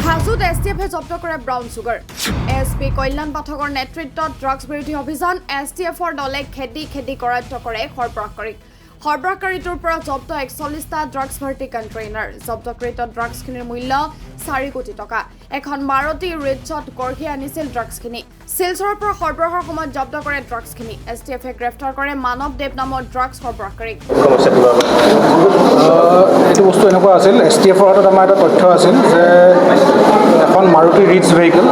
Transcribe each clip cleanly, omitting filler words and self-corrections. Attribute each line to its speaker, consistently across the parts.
Speaker 1: হাজোত STFে জব্দ কৰে ব্ৰাউন চুগাৰ SP কল্যাণ পাঠকৰ নেতৃত্বত ড্ৰাগছ বিৰোধী অভিযান STFৰ দলে খেদি কৰায়ত্ব কৰে সৰবৰাহকাৰীটোৰ পৰা জব্দ 41টা ড্ৰাগছ ভৰ্তি কণ্টেইনাৰ জব্দকৃত ড্ৰাগছখিনিৰ মূল্য 4 কোটি টকা এখন মাৰুতি ৰিটছত কঢ়িয়াই আনিছিল ড্ৰাগছখিনি শিলচৰৰ পৰা সৰবৰাহৰ সময়ত জব্দ কৰে ড্ৰাগছখিনি STFে গ্ৰেপ্তাৰ কৰে মানৱ দেৱ নামৰ ড্ৰাগছ সৰবৰাহকাৰীক
Speaker 2: এইটো বস্তু এনেকুৱা আছিল STFৰ হাতত আমাৰ এটা তথ্য আছিল যে এখন মাৰুতি ৰিটছ ভেহিকেল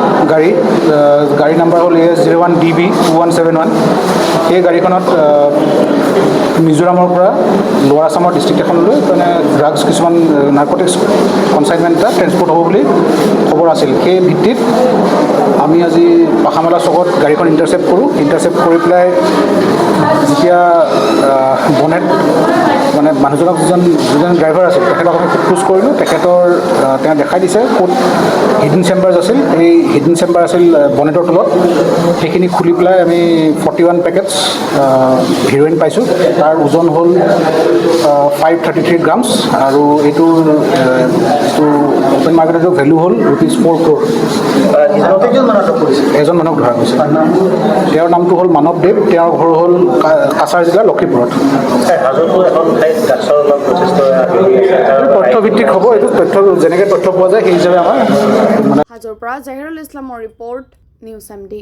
Speaker 2: গাড়ী নাম্বাৰ হ'ল AS01DB 2171 এই গাড়ীখনত মিজোৰামৰ পৰা লোৱাৰ আছামৰ ডিষ্ট্ৰিক্ট এখনলৈ মানে ড্ৰাগছ কিছুমান নাৰ্কটিক্স কনচাইনমেণ্ট এটা ট্ৰেন্সপৰ্ট হ'ব বুলি খবৰ আছিল সেই ভিত্তিত আমি আজি পাখামেলা চকত গাড়ীখন ইণ্টাৰচেপ্ট কৰি পেলাই যেতিয়া বনেট মানে মানুহজনক যিজন ড্ৰাইভাৰ আছিল তেখেতক আমি সোধ কৰিলোঁ তেওঁ দেখাই দিছে ক'ত হিডেন চেম্বাৰ্ছ আছিল এই হিডেন চেম্বাৰ আছিল বনেটৰ তলত সেইখিনি খুলি পেলাই আমি 41 পেকেটছ হিৰ'ইন পাইছোঁ তাৰ ওজন হ'ল 533 গ্ৰামছ আৰু এইটোৰ যিটো অপেন মাৰ্কেটৰ ভেলু হ'ল ₹4 crore এজন মানুহক ধৰা গৈছে তেওঁৰ নামটো হ'ল মানৱ দেৱ তেওঁৰ ঘৰ হ'ল কাছাৰ জিলাৰ লক্ষীপুৰত তথ্যভিত্তিক হ'ব এইটো তথ্য যেনেকৈ তথ্য পোৱা যায় সেই হিচাপে আমাৰ
Speaker 1: হাজোৰ পৰা জাহিৰুল ইছলামৰ ৰিপৰ্ট নিউজ MD